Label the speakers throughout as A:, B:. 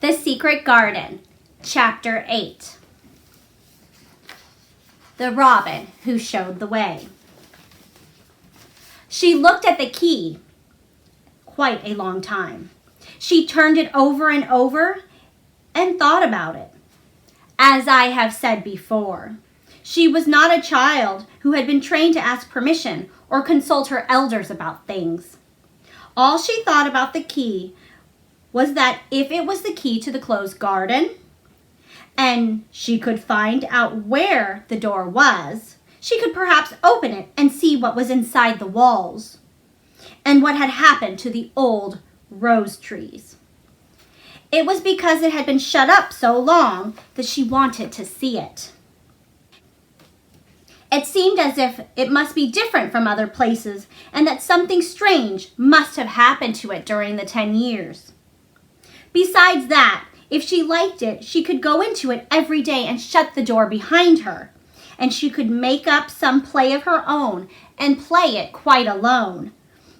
A: The Secret Garden, Chapter 8. The Robin Who Showed the Way. She looked at the key quite a long time. She turned it over and over and thought about it. As I have said before, she was not a child who had been trained to ask permission or consult her elders about things. All she thought about the key was that if it was the key to the closed garden, and she could find out where the door was, she could perhaps open it and see what was inside the walls, and what had happened to the old rose trees. It was because it had been shut up so long that she wanted to see it. It seemed as if it must be different from other places, and that something strange must have happened to it during the 10 years. Besides that, if she liked it, she could go into it every day and shut the door behind her, and she could make up some play of her own and play it quite alone,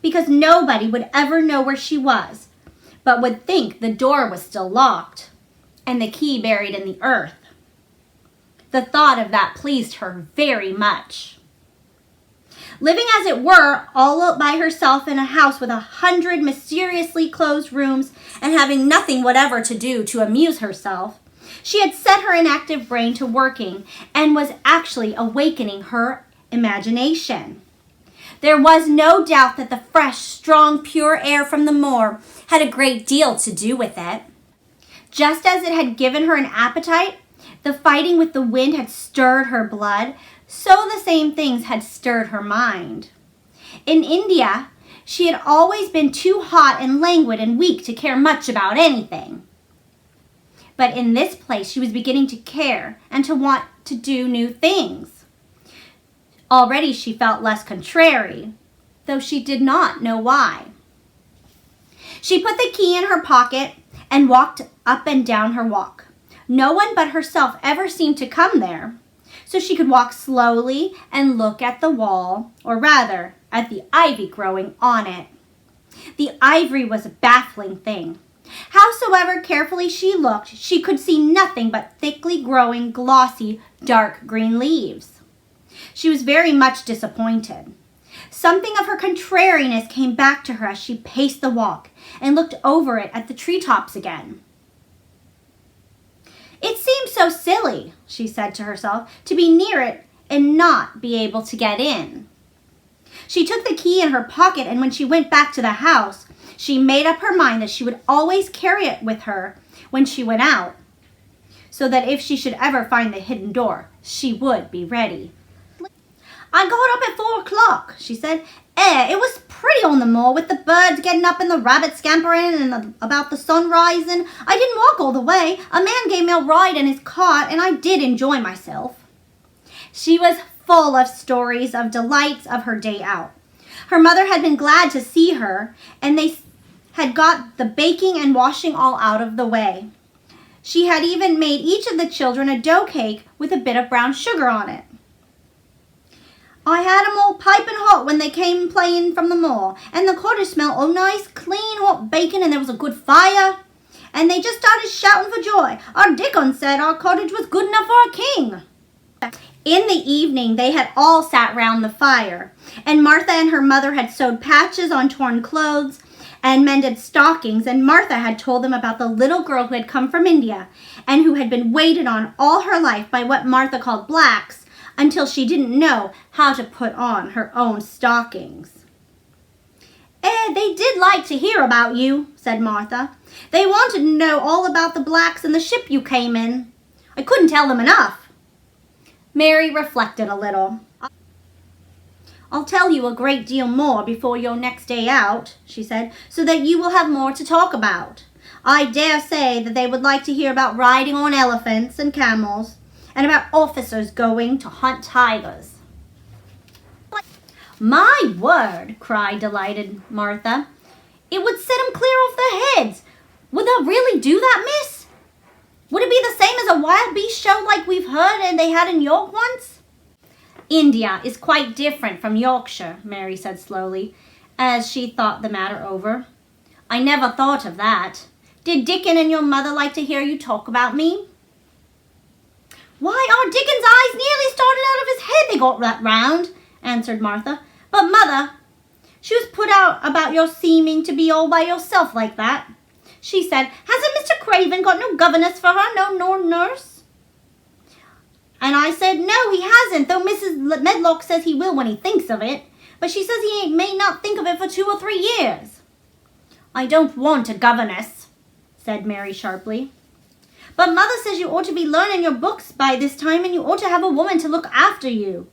A: because nobody would ever know where she was, but would think the door was still locked and the key buried in the earth. The thought of that pleased her very much. Living as it were, all by herself in a house with 100 mysteriously closed rooms and having nothing whatever to do to amuse herself, she had set her inactive brain to working and was actually awakening her imagination. There was no doubt that the fresh, strong, pure air from the moor had a great deal to do with it. Just as it had given her an appetite, the fighting with the wind had stirred her blood, so the same things had stirred her mind. In India, she had always been too hot and languid and weak to care much about anything. But in this place, she was beginning to care and to want to do new things. Already she felt less contrary, though she did not know why. She put the key in her pocket and walked up and down her walk. No one but herself ever seemed to come there, so she could walk slowly and look at the wall, or rather, at the ivy growing on it. The ivy was a baffling thing. Howsoever carefully she looked, she could see nothing but thickly growing, glossy, dark green leaves. She was very much disappointed. Something of her contrariness came back to her as she paced the walk and looked over it at the treetops again. It seems so silly, she said to herself, to be near it and not be able to get in. She took the key in her pocket, and when she went back to the house, she made up her mind that she would always carry it with her when she went out, so that if she should ever find the hidden door, she would be ready. I got up at 4 o'clock, she said. It was pretty on the moor with the birds getting up and the rabbits scampering and about the sun rising. I didn't walk all the way. A man gave me a ride in his cart, and I did enjoy myself. She was full of stories of delights of her day out. Her mother had been glad to see her, and they had got the baking and washing all out of the way. She had even made each of the children a dough cake with a bit of brown sugar on it. I had 'em all piping hot when they came playing from the moor, and the cottage smelled all nice, clean, hot bacon, and there was a good fire. And they just started shouting for joy. Our Dickon said our cottage was good enough for a king. In the evening, they had all sat round the fire, and Martha and her mother had sewed patches on torn clothes and mended stockings, and Martha had told them about the little girl who had come from India and who had been waited on all her life by what Martha called blacks, until she didn't know how to put on her own stockings. They did like to hear about you, said Martha. They wanted to know all about the blacks and the ship you came in. I couldn't tell them enough. Mary reflected a little. I'll tell you a great deal more before your next day out, she said, so that you will have more to talk about. I dare say that they would like to hear about riding on elephants and camels, and about officers going to hunt tigers. My word, cried delighted Martha. It would set 'em clear off their heads. Would they really do that, miss? Would it be the same as a wild beast show like we've heard and they had in York once? India is quite different from Yorkshire, Mary said slowly, as she thought the matter over. I never thought of that. Did Dickon and your mother like to hear you talk about me? Why, our Dickon's eyes nearly started out of his head, they got that round, answered Martha. But Mother, she was put out about your seeming to be all by yourself like that. She said, hasn't Mr. Craven got no governess for her, no nor nurse? And I said, no, he hasn't, though Mrs. Medlock says he will when he thinks of it. But she says he may not think of it for 2 or 3 years. I don't want a governess, said Mary sharply. But Mother says you ought to be learning your books by this time and you ought to have a woman to look after you.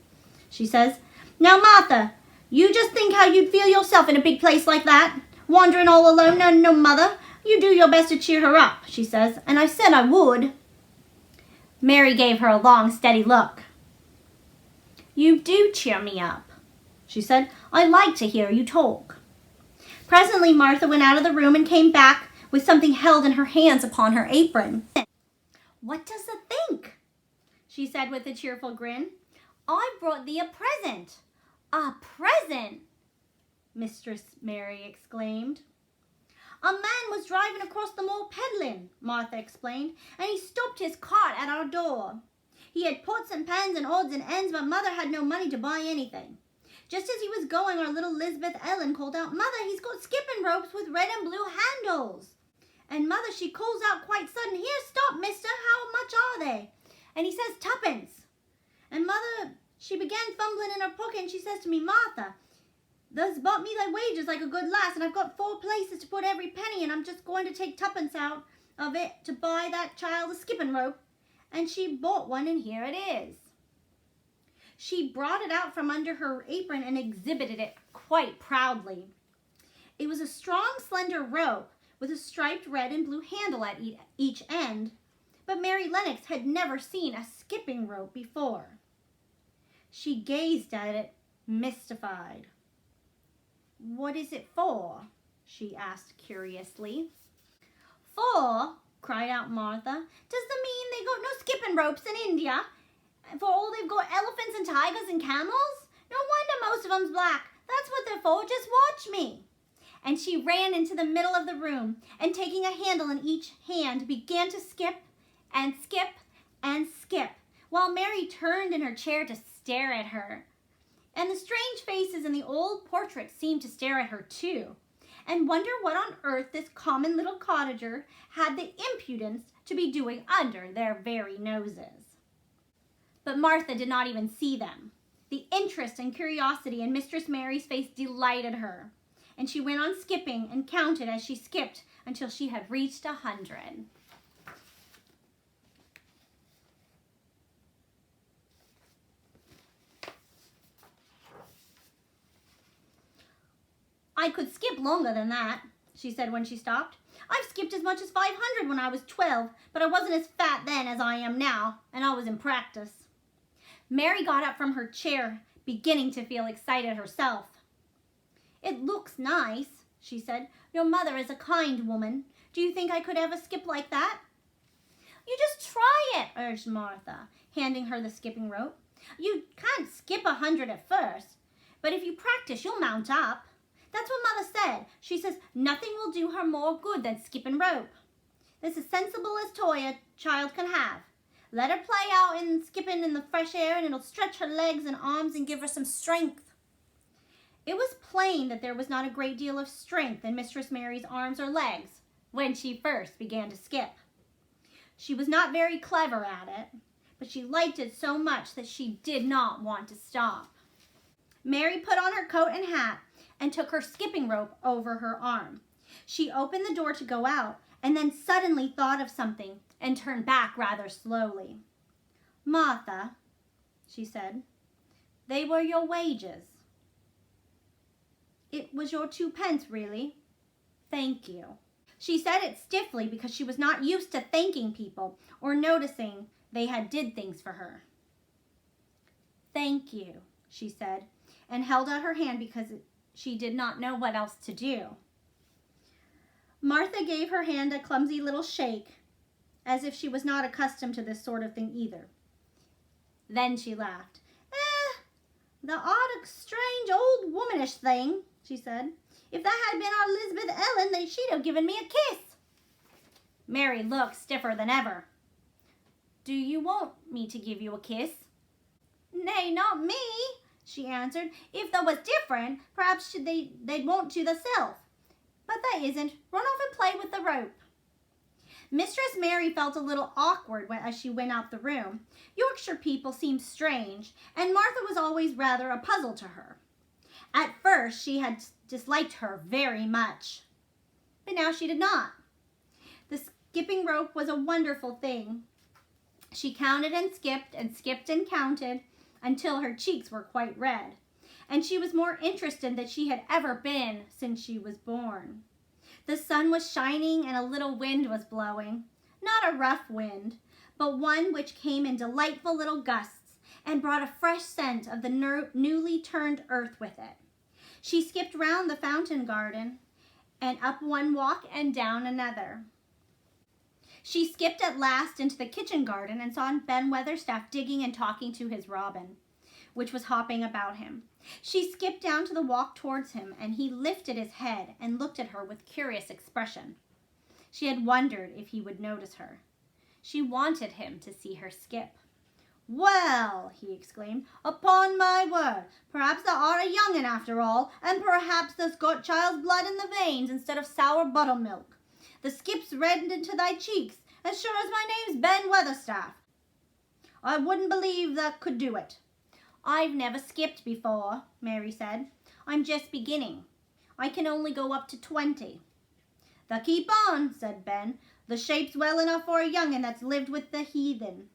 A: She says, now Martha, you just think how you'd feel yourself in a big place like that, wandering all alone and no mother. You do your best to cheer her up, she says, and I said I would. Mary gave her a long, steady look. You do cheer me up, she said. I like to hear you talk. Presently Martha went out of the room and came back with something held in her hands upon her apron. What does it think? She said with a cheerful grin. I've brought thee a present. A present? Mistress Mary exclaimed. A man was driving across the moor peddling, Martha explained, and he stopped his cart at our door. He had pots and pans and odds and ends, but Mother had no money to buy anything. Just as he was going, our little Lisbeth Ellen called out, Mother, he's got skipping ropes with red and blue handles. And Mother, she calls out quite sudden, here, stop, mister, how much are they? And he says, 2pence. And Mother, she began fumbling in her pocket, and she says to me, Martha, thou's bought me thy wages like a good lass, and I've got 4 places to put every penny, and I'm just going to take 2pence out of it to buy that child a skipping rope. And she bought one, and here it is. She brought it out from under her apron and exhibited it quite proudly. It was a strong, slender rope with a striped red and blue handle at each end, but Mary Lennox had never seen a skipping rope before. She gazed at it, mystified. What is it for? She asked curiously. For, cried out Martha, does that mean they got no skipping ropes in India? For all they've got elephants and tigers and camels? No wonder most of them's black. That's what they're for. Just watch me. And she ran into the middle of the room and taking a handle in each hand began to skip and skip and skip while Mary turned in her chair to stare at her. And the strange faces in the old portrait seemed to stare at her too and wonder what on earth this common little cottager had the impudence to be doing under their very noses. But Martha did not even see them. The interest and curiosity in Mistress Mary's face delighted her, and she went on skipping and counted as she skipped until she had reached 100. I could skip longer than that, she said when she stopped. I've skipped as much as 500 when I was 12, but I wasn't as fat then as I am now, and I was in practice. Mary got up from her chair, beginning to feel excited herself. It looks nice, she said. Your mother is a kind woman. Do you think I could ever skip like that? You just try it, urged Martha, handing her the skipping rope. You can't skip 100 at first, but if you practice, you'll mount up. That's what Mother said. She says nothing will do her more good than skipping rope. It's the sensiblest toy a child can have. Let her play out in skipping in the fresh air, and it'll stretch her legs and arms and give her some strength. It was plain that there was not a great deal of strength in Mistress Mary's arms or legs when she first began to skip. She was not very clever at it, but she liked it so much that she did not want to stop. Mary put on her coat and hat and took her skipping rope over her arm. She opened the door to go out and then suddenly thought of something and turned back rather slowly. Martha, she said, they were your wages. It was your 2pence, really. Thank you. She said it stiffly because she was not used to thanking people or noticing they had did things for her. Thank you, she said, and held out her hand because she did not know what else to do. Martha gave her hand a clumsy little shake, as if she was not accustomed to this sort of thing either. Then she laughed. The odd, strange, old womanish thing, she said. If that had been our Lisbeth Ellen, then she'd have given me a kiss. Mary looked stiffer than ever. "Do you want me to give you a kiss?" "Nay, not me," she answered. "If they was different, perhaps they'd want to themselves. But they isn't. Run off and play with the rope." Mistress Mary felt a little awkward as she went out the room. Yorkshire people seemed strange, and Martha was always rather a puzzle to her. At first she had disliked her very much, but now she did not. The skipping rope was a wonderful thing. She counted and skipped and counted until her cheeks were quite red, and she was more interested than she had ever been since she was born. The sun was shining and a little wind was blowing, not a rough wind, but one which came in delightful little gusts and brought a fresh scent of the newly turned earth with it. She skipped round the fountain garden and up one walk and down another. She skipped at last into the kitchen garden and saw Ben Weatherstaff digging and talking to his robin, which was hopping about him. She skipped down to the walk towards him, and he lifted his head and looked at her with curious expression. She had wondered if he would notice her. She wanted him to see her skip. "Well," he exclaimed, "upon my word, perhaps thou art a young'un after all, and perhaps thou'st got child's blood in the veins instead of sour buttermilk. The skip's reddened into thy cheeks, as sure as my name's Ben Weatherstaff. I wouldn't believe thou could do it." "I've never skipped before," Mary said. "I'm just beginning. I can only go up to 20. "Thou keep on," said Ben. "The shape's well enough for a young'un that's lived with the heathen.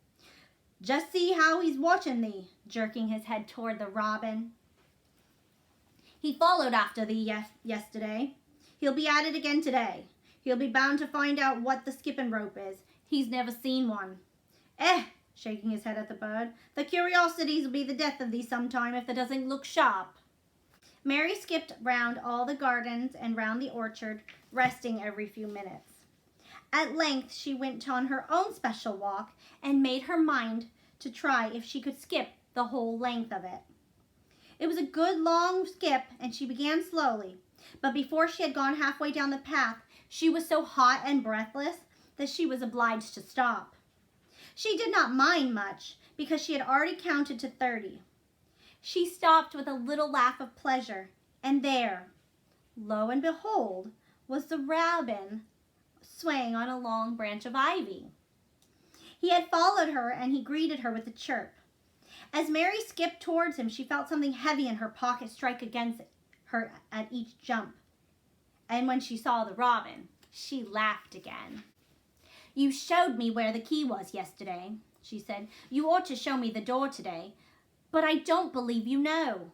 A: Just see how he's watching thee," jerking his head toward the robin. "He followed after thee yesterday. He'll be at it again today. He'll be bound to find out what the skipping rope is. He's never seen one. Shaking his head at the bird, "the curiosities will be the death of thee sometime if thou doesn't look sharp." Mary skipped round all the gardens and round the orchard, resting every few minutes. At length she went on her own special walk and made her mind to try if she could skip the whole length of it. It was a good long skip, and she began slowly, but before she had gone halfway down the path, she was so hot and breathless that she was obliged to stop. She did not mind much, because she had already counted to 30. She stopped with a little laugh of pleasure, and there, lo and behold, was the robin swaying on a long branch of ivy. He had followed her, and he greeted her with a chirp. As Mary skipped towards him, she felt something heavy in her pocket strike against her at each jump. And when she saw the robin, she laughed again. "You showed me where the key was yesterday," she said. "You ought to show me the door today, but I don't believe you know."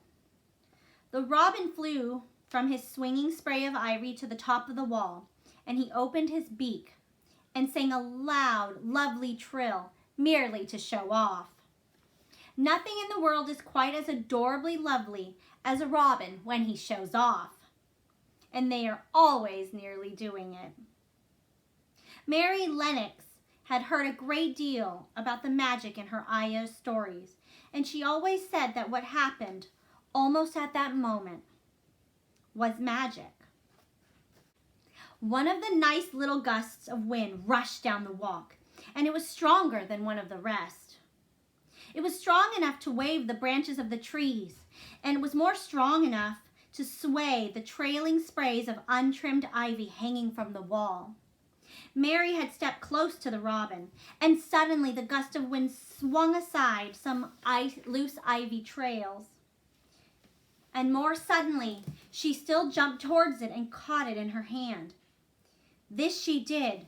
A: The robin flew from his swinging spray of ivy to the top of the wall, and he opened his beak and sang a loud, lovely trill, merely to show off. Nothing in the world is quite as adorably lovely as a robin when he shows off, and they are always nearly doing it. Mary Lennox had heard a great deal about the magic in her Aya's stories, and she always said that what happened almost at that moment was magic. One of the nice little gusts of wind rushed down the walk, and it was stronger than one of the rest. It was strong enough to wave the branches of the trees, and it was more strong enough to sway the trailing sprays of untrimmed ivy hanging from the wall. Mary had stepped close to the robin, and suddenly the gust of wind swung aside some loose ivy trails. And more suddenly, she still jumped towards it and caught it in her hand. This she did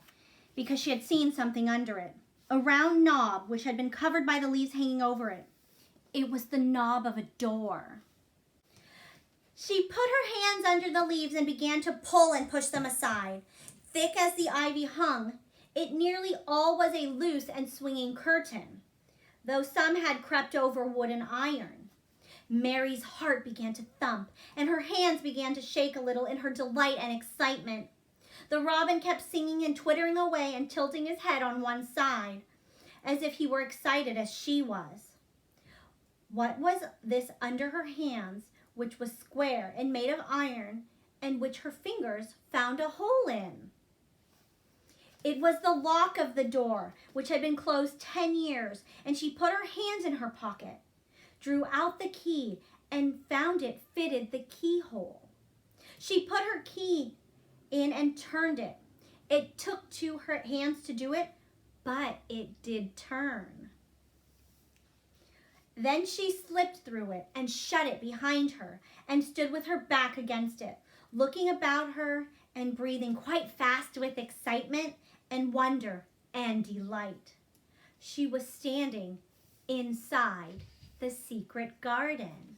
A: because she had seen something under it, a round knob which had been covered by the leaves hanging over it. It was the knob of a door. She put her hands under the leaves and began to pull and push them aside. Thick as the ivy hung, it nearly all was a loose and swinging curtain, though some had crept over wood and iron. Mary's heart began to thump, and her hands began to shake a little in her delight and excitement. The robin kept singing and twittering away and tilting his head on one side, as if he were excited as she was. What was this under her hands, which was square and made of iron, and which her fingers found a hole in? It was the lock of the door, which had been closed 10 years, and she put her hand in her pocket, drew out the key, and found it fitted the keyhole. She put her key in and turned it. It took 2 hands to do it, but it did turn. Then she slipped through it and shut it behind her and stood with her back against it, looking about her and breathing quite fast with excitement and wonder and delight. She was standing inside the secret garden.